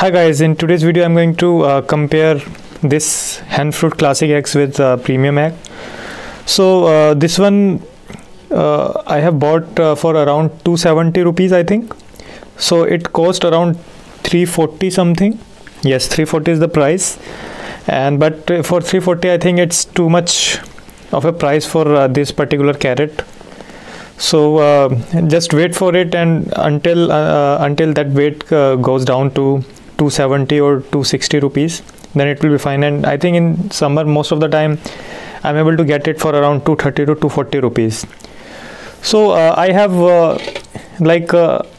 Hi guys, in today's video I'm going to compare this Hen Fruit classic eggs with premium egg. So this one I have bought for around 270 rupees I think. So it cost around 340 something. Yes, 340 is the price, and but for 340 I think it's too much of a price for this particular carrot. So just wait for it, and until that weight goes down to 270 or 260 rupees, then it will be fine. And I think in summer most of the time I'm able to get it for around 230 to 240 rupees. So I have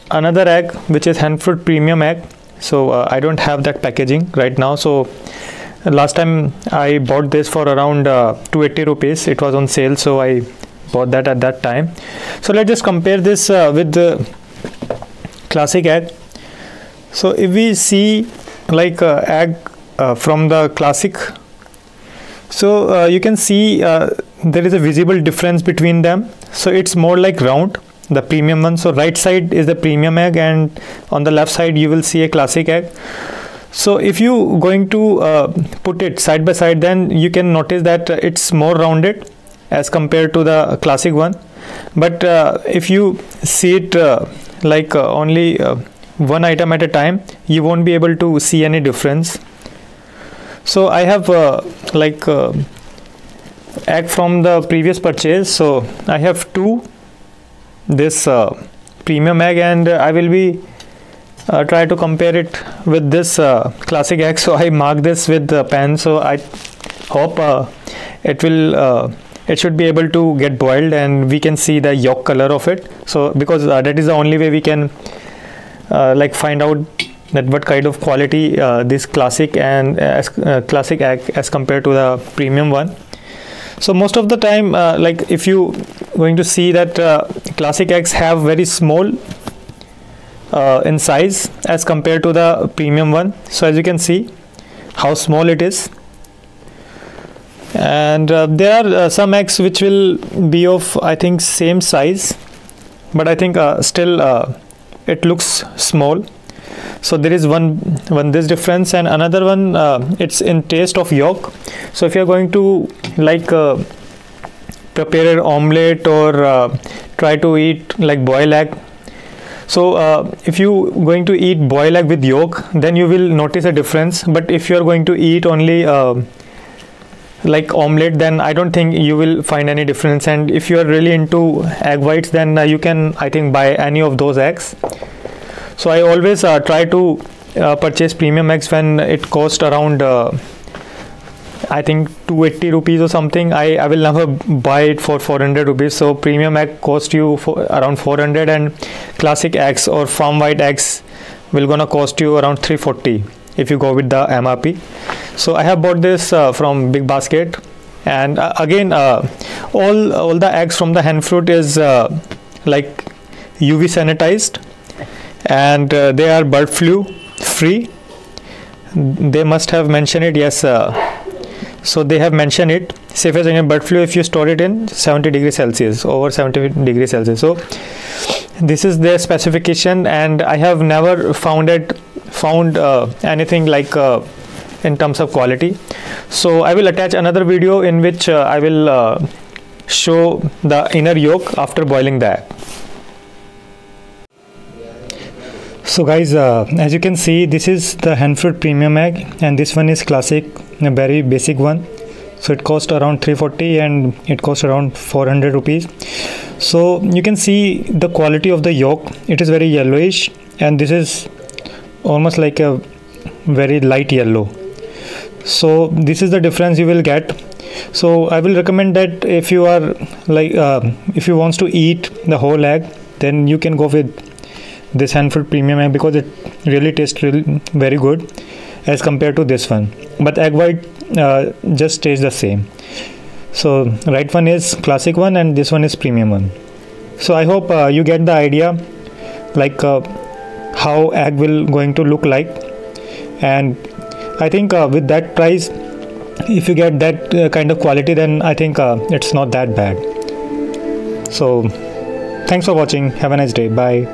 another egg which is Hen Fruit premium egg. So I don't have that packaging right now. So last time I bought this for around 280 rupees. It was on sale, so I bought that at that time. So let's just compare this with the classic egg. So if we see egg from the classic, so you can see there is a visible difference between them. So it's more like round, the premium one. So right side is the premium egg, and on the left side you will see a classic egg. So if you going to put it side by side, then you can notice that it's more rounded as compared to the classic one. But if you see it only one item at a time, you won't be able to see any difference. So I have egg from the previous purchase. So I have this premium egg, and I will be try to compare it with this classic egg. So I mark this with the pen. So I hope it should be able to get boiled, and we can see the yolk color of it. So because that is the only way we can find out that what kind of quality this classic classic egg as compared to the premium one. So most of the time if you going to see that classic eggs have very small in size as compared to the premium one. So as you can see how small it is, and there are some eggs which will be of I think same size, but I think still it looks small. So there is one this difference, and another one it's in taste of yolk. So if you are going to prepare an omelette or try to eat boiled egg, so if you going to eat boiled egg with yolk, then you will notice a difference. But if you are going to eat only omelette, then I don't think you will find any difference. And if you are really into egg whites, then you can I think buy any of those eggs. So I always try to purchase premium eggs when it costs around I think 280 rupees or something. I will never buy it for 400 rupees. So premium egg cost you for around 400, and classic eggs or farm white eggs will gonna cost you around 340 if you go with the MRP. So I have bought this from Big Basket, and again all the eggs from the Hen Fruit is UV sanitized, and they are bird flu free. They must have mentioned it. Yes, so they have mentioned it, safe as bird flu if you store it in 70 degrees Celsius, over 70 degrees Celsius. So this is their specification, and I have never found anything in terms of quality. So I will attach another video in which I will show the inner yolk after boiling the egg. So guys, as you can see, this is the Hen Fruit premium egg, and this one is classic, a very basic one. So it cost around 340, and it cost around 400 rupees. So you can see the quality of the yolk. It is very yellowish, and this is almost like a very light yellow. So this is the difference you will get. So I will recommend that if you are if you wants to eat the whole egg, then you can go with this Hen Fruit premium egg, because it really tastes very good as compared to this one. But egg white just tastes the same. So right one is classic one, and this one is premium one. So I hope you get the idea how egg will going to look like. And I think with that price, if you get that kind of quality, then I think it's not that bad. So thanks for watching. Have a nice day. Bye.